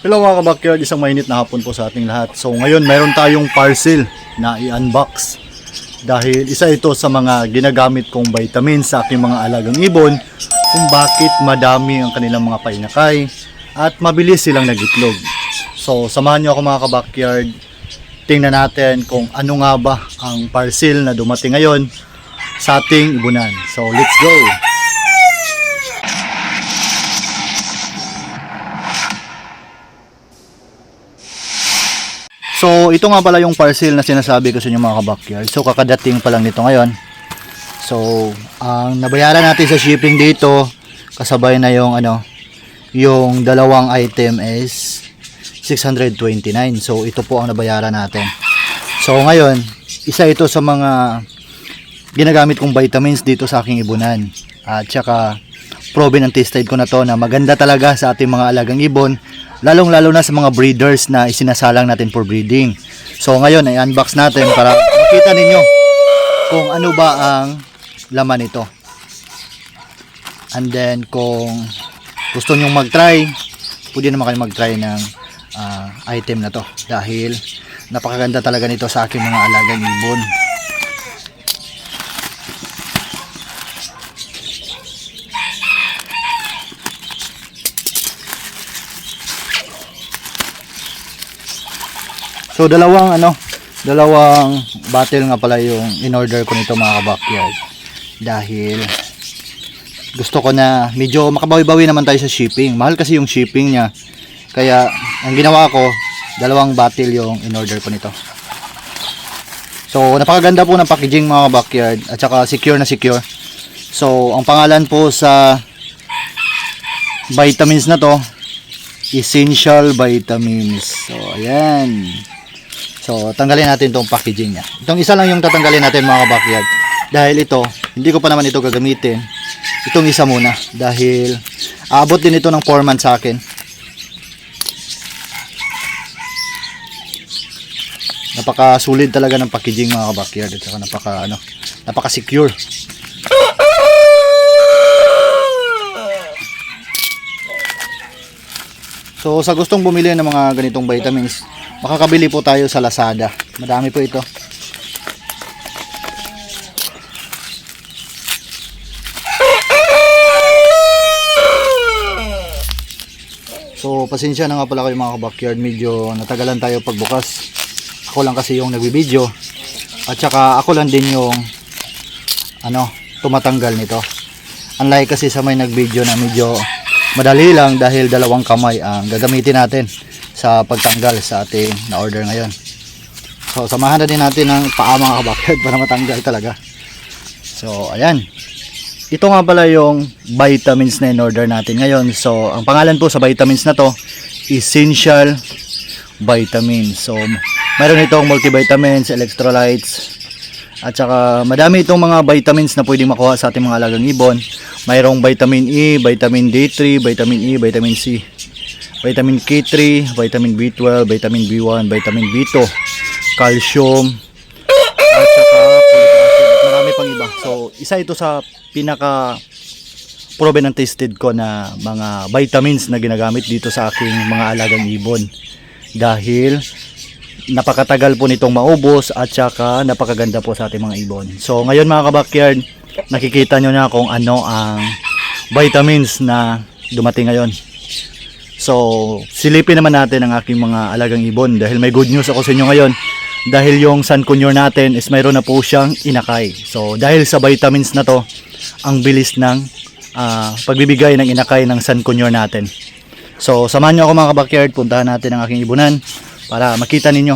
Hello mga kabakyard, isang mainit na hapon po sa ating lahat. So ngayon mayroon tayong parcel na i-unbox dahil isa ito sa mga ginagamit kong vitamins sa aking mga alagang ibon kung bakit madami ang kanilang mga painakay at mabilis silang nagitlog. So samahan nyo ako mga kabakyard, tingnan natin kung ano nga ba ang parcel na dumating ngayon sa ating ibunan. So let's go! So ito nga pala yung parcel na sinasabi ko sa inyo mga kabakyard. So kakadating pa lang nito ngayon. So ang nabayaran natin sa shipping dito kasabay na yung yung dalawang item is 629. So ito po ang nabayaran natin. So ngayon, isa ito sa mga ginagamit kong vitamins dito sa aking ibunan. At saka proven and tested ko na to na maganda talaga sa ating mga alagang ibon, lalong-lalo na sa mga breeders na isinasalang natin for breeding. So ngayon ay unbox natin para makita ninyo kung ano ba ang laman nito. And then kung gusto nyong mag-try, pwede naman kayo mag-try ng item na to dahil napakaganda talaga nito sa aking mga alagang ibon. So dalawang bottle nga pala yung in-order ko nito mga kabakyard dahil gusto ko na medyo makabawi-bawi naman tayo sa shipping. Mahal kasi yung shipping niya. Kaya ang ginawa ko, dalawang bottle yung in-order ko nito. So napakaganda po ng packaging mga kabakyard at saka secure na secure. So ang pangalan po sa vitamins na to, Essential Vitamins. So ayan. So, tanggalin natin itong packaging niya. Itong isa lang yung tatanggalin natin mga kabakyard. Dahil ito, hindi ko pa naman ito gagamitin. Itong isa muna. Dahil, aabot din ito ng 4 months sa akin. Napaka-solid talaga ng packaging mga kabakyard. At saka napaka-secure. So, sa gustong bumili ng mga ganitong vitamins, makakabili po tayo sa Lazada. Madami po ito. So, pasensya na nga pala kayo mga kabakyard. Medyo natagalan tayo pagbukas. Ako lang kasi yung nagbibideo. At saka ako lang din yung tumatanggal nito. Unlike kasi sa may nagvideo na medyo madali lang dahil dalawang kamay ang gagamitin natin sa pagtanggal sa ating na-order ngayon. So, samahan na din natin ng paa mga kabakyard para matanggal talaga. So, ayan. Ito nga pala yung vitamins na in-order natin ngayon. So, ang pangalan po sa vitamins na to, Essential Vitamins. So, mayroon itong multivitamins, electrolytes, at saka madami itong mga vitamins na pwedeng makuha sa ating mga alagang ibon. Mayroong vitamin E, vitamin D3, vitamin E, vitamin C, vitamin K3, vitamin B12, vitamin B1, vitamin B2, calcium, at saka folic acid, at marami pang iba. So, isa ito sa pinaka proven and tested ko na mga vitamins na ginagamit dito sa aking mga alagang ibon. Dahil napakatagal po nitong maubos at saka napakaganda po sa ating mga ibon. So, ngayon mga kabakyard, nakikita nyo na kung ano ang vitamins na dumating ngayon. So, silipin naman natin ang aking mga alagang ibon dahil may good news ako sa inyo ngayon. Dahil yung Sun Conure natin is mayroon na po siyang inakay. So, dahil sa vitamins na to, ang bilis ng pagbibigay ng inakay ng Sun Conure natin. So, samahan nyo ako mga kabakyard, puntahan natin ang aking ibunan para makita ninyo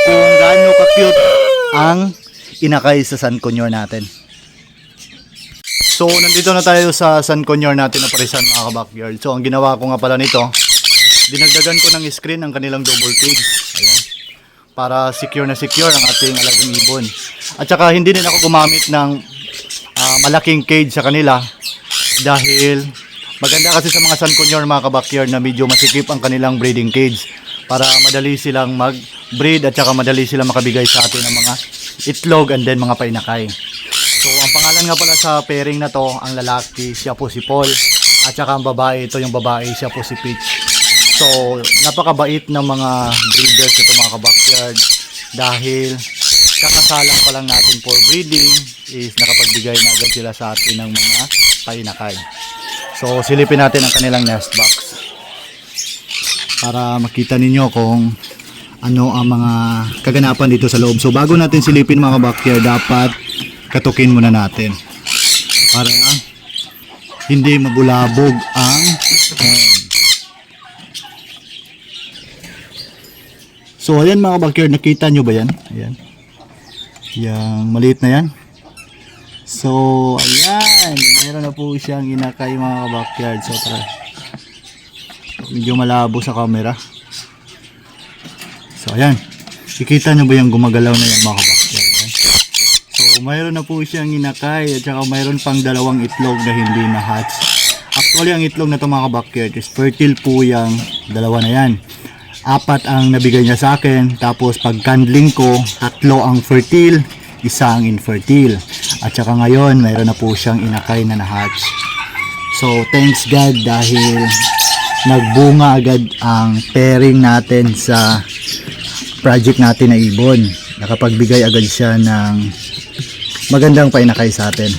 kung gaano ka-cute ang inakay sa Sun Conure natin. So, nandito na tayo sa Sun Conure natin na parisan mga kabakyard. So, ang ginawa ko nga pala nito, dinagdagan ko ng screen ang kanilang double cage. Ayan. Para secure na secure ang ating alagang ibon. At saka hindi din ako gumamit ng malaking cage sa kanila dahil maganda kasi sa mga Sun Conure mga kabakyard na medyo masikip ang kanilang breeding cage para madali silang mag-breed at saka madali silang makabigay sa atin ng mga itlog and then mga painakay. So, ang pangalan nga pala sa pairing na to, ang lalaki, siya po si Paul. At saka ang babae, ito yung babae, siya po si Peach. So, napakabait ng mga breeders ito mga ka-backyard dahil kakasalang pa lang natin for breeding is nakapagbigay na agad sila sa atin ng mga painakay. So, silipin natin ang kanilang nest box para makita ninyo kung ano ang mga kaganapan dito sa loob. So, bago natin silipin mga ka-backyard, dapat katukin muna natin para hindi mabulabog ang hen. So, ayan mga ka-backyard, nakita nyo ba yan? Ayan. Yang maliit na yan. So, ayan. Meron na po siyang inakay mga ka-backyard. So, tara. Medyo malabo sa camera. So, ayan. Kikita nyo ba yung gumagalaw na yan mga ka-backyard? Ayan. So, mayroon na po siyang inakay. At saka mayroon pang dalawang itlog na hindi na-hatch. Actually, ang itlog na ito mga ka-backyard is fertile po yung dalawa na yan. 4 ang nabigay niya sa akin, tapos pag candling ko 3 ang fertile, 1 ang infertile, at saka ngayon mayroon na po siyang inakay na na-hatch. So thanks God dahil nagbunga agad ang pairing natin sa project natin na ibon. Nakapagbigay agad siya ng magandang painakay sa atin.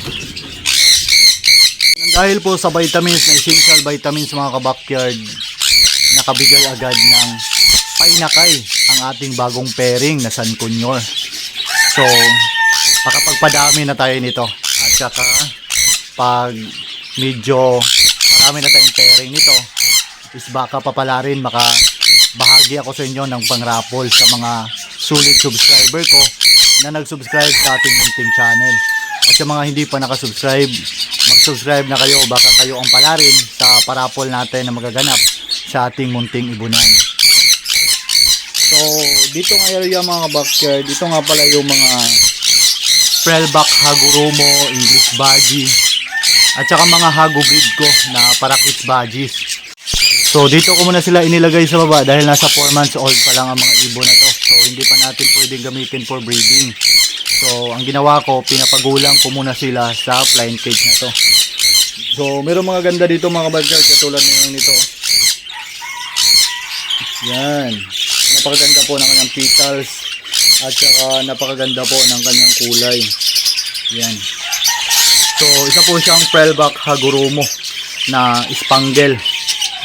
Dahil po sa vitamins na essential vitamins mga ka-backyard, nakabigay agad ng painakay ang ating bagong pairing na San Kunyor. So, makapagpadami na tayo nito. At saka, pag medyo marami na tayong pairing nito, is baka papala rin makabahagi ako sa inyo ng pangrapol sa mga sulit subscriber ko na nag-subscribe sa ating munting channel. At sa mga hindi pa nakasubscribe, mag-subscribe na kayo, baka kayo ang pala rin sa parapol natin na magaganap sa ating munting ibunan. So, dito nga yung mga backyard, dito nga pala yung mga Prellback Hagurumo, English Badgie, at saka mga Hagu breed ko na Parakits Badgies. So, dito ko muna sila inilagay sa baba dahil nasa 4 months old pa lang ang mga ibon na to. So, hindi pa natin pwedeng gamitin for breeding. So, ang ginawa ko, pinapagulang ko muna sila sa blind cage na to. So, meron mga ganda dito mga backyard katulad nito. Yan. Napakaganda po ng kanyang petals at saka napakaganda po ng kanyang kulay. Yan. So, isa po siyang Prellback Hagurumo na spangle.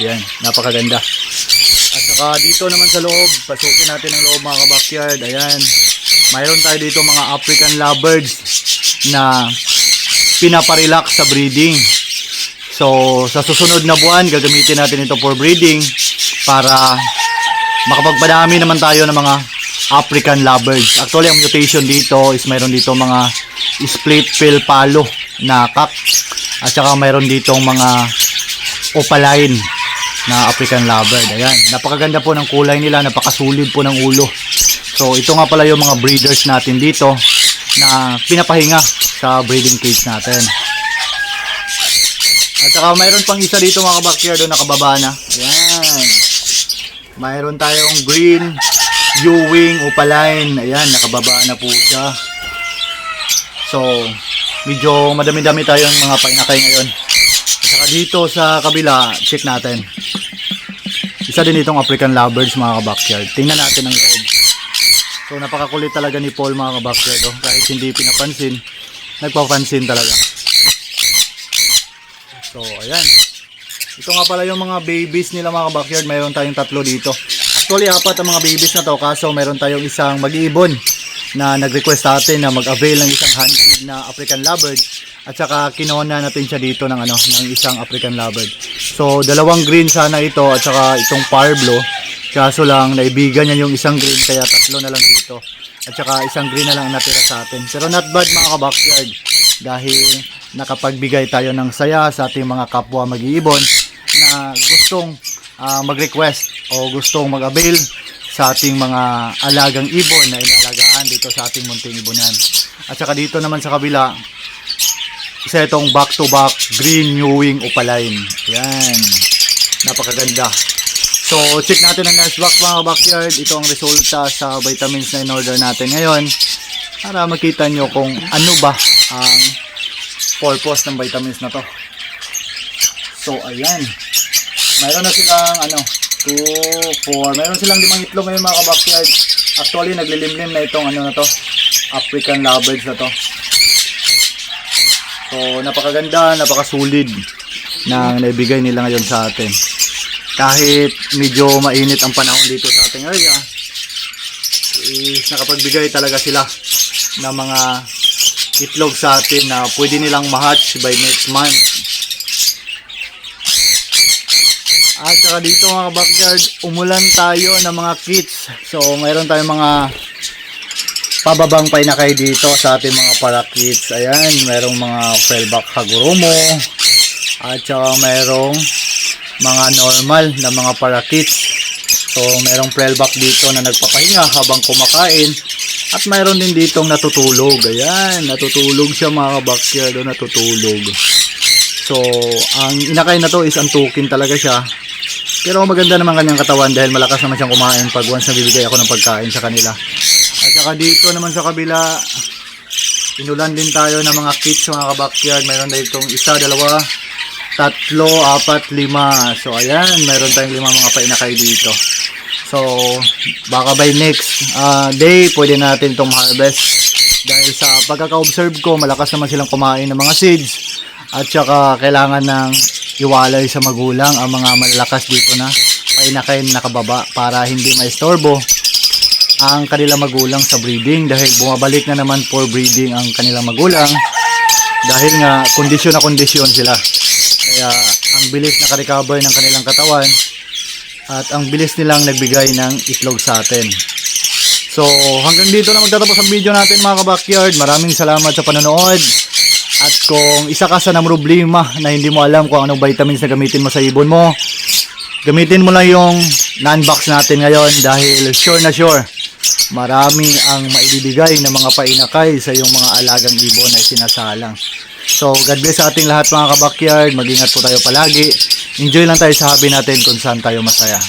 Yan, napakaganda. At saka dito naman sa loob, pasukin natin ang loob mga ka-backyard. Ayan. Mayroon tayo dito mga African lovebirds na pinaparelax sa breeding. So, sa susunod na buwan, gagamitin natin ito for breeding para makapagpadami naman tayo ng mga African lovebirds. Actually, ang mutation dito is mayroon dito mga split pill palo na cock. At saka mayroon ditong mga opaline na African lovebird. Ayan, napakaganda po ng kulay nila, napakasulit po ng ulo. So, ito nga pala yung mga breeders natin dito na pinapahinga sa breeding cage natin. At saka mayroon pang isa dito mga ka-backyard doon nakababa na. Ayan. Mayroon tayong green Ewing opaline. Ayan, nakababa na po siya. So, medyo madami-dami tayong mga painakay ngayon. At saka dito sa kabila, check natin. Isa din itong African lovebirds mga ka-backyard. Tingnan natin ang loob. So, napakakulit talaga ni Paul mga ka-backyard. Oh. Kahit hindi pinapansin, nagpapansin talaga. So, ayan. Ito nga pala yung mga babies nila mga ka-backyard. Mayroon tayong 3 dito. Actually, 4 ang mga babies na to. Kaso, mayroon tayong isang mag-iibon na nag-request sa atin na mag-avail ng isang handfeed na African lovebird. At saka, kinuha na natin siya dito ng, ng isang African lovebird. So, 2 green sana ito at saka itong parblo. Kaso lang, naibigan niya yung isang green kaya 3 na lang dito. At saka isang green na lang natira sa atin. Pero not bad mga ka-backyard. Dahil nakapagbigay tayo ng saya sa ating mga kapwa mag-iibon na gustong mag-request o gustong mag-avail sa ating mga alagang ibon na inalagaan dito sa ating munting ibonan. At saka dito naman sa kabila, isa itong back-to-back green Ewing opaline. Yan. Napakaganda. So, check natin ang nest box mga backyard. Ito ang resulta sa vitamins na in-order natin ngayon para makita nyo kung ano ba ang purpose ng vitamins na to. So, ayan. Mayroon na silang 2, 4. Meron silang 5 itlog ngayon mga ka-backyard. Actually, naglilimlim na itong ano na to, African lovebirds na to. So, napakaganda, napakasulid na naibigay nila ngayon sa atin. Kahit medyo mainit ang panahon dito sa ating area, is nakapagbigay talaga sila ng mga itlog sa atin na pwede nilang ma-hatch by next month. At saka dito mga backyard, umulan tayo ng mga kits. So mayroon tayong mga pababang painakay dito sa ating mga parakits. Ayan, mayroong mga Felback Hagoromo. At saka mayroong mga normal na mga parakits. So mayroong Felback dito na nagpapahinga habang kumakain. At mayroon din ditong natutulog. Ayan, natutulog siya mga backyard, natutulog. So ang inakay na to is antukin talaga siya. Pero maganda naman kanyang katawan dahil malakas naman siyang kumain pag once nabibigay ako ng pagkain sa kanila. At saka dito naman sa kabila, inulan din tayo ng mga kits mga ka-backyard. Mayroon na itong 1, 2, 3, 4, 5. So ayan, mayroon tayong 5 mga painakay dito. So baka by next day pwede natin itong harvest. Dahil sa pagkaka-observe ko, malakas naman silang kumain ng mga seeds. At saka kailangan ng iwalay sa magulang ang mga malalakas dito na painakay na nakababa para hindi maistorbo ang kanilang magulang sa breeding, dahil bumabalik na naman for breeding ang kanilang magulang dahil nga kondisyon na kondisyon sila. Kaya ang bilis na ka-recover ng kanilang katawan at ang bilis nilang nagbigay ng itlog sa atin. So hanggang dito na magtatapos ang video natin mga ka-backyard. Maraming salamat sa panonood. At kung isa ka sa namroblema na hindi mo alam kung anong vitamins na gamitin mo sa ibon mo, gamitin mo lang yung non-box natin ngayon dahil sure na sure marami ang maibibigay na mga painakay sa iyong mga alagang ibon na isinasalang. So God bless sa ating lahat mga ka-backyard. Mag-ingat po tayo palagi. Enjoy lang tayo sa hobby natin kung saan tayo masaya.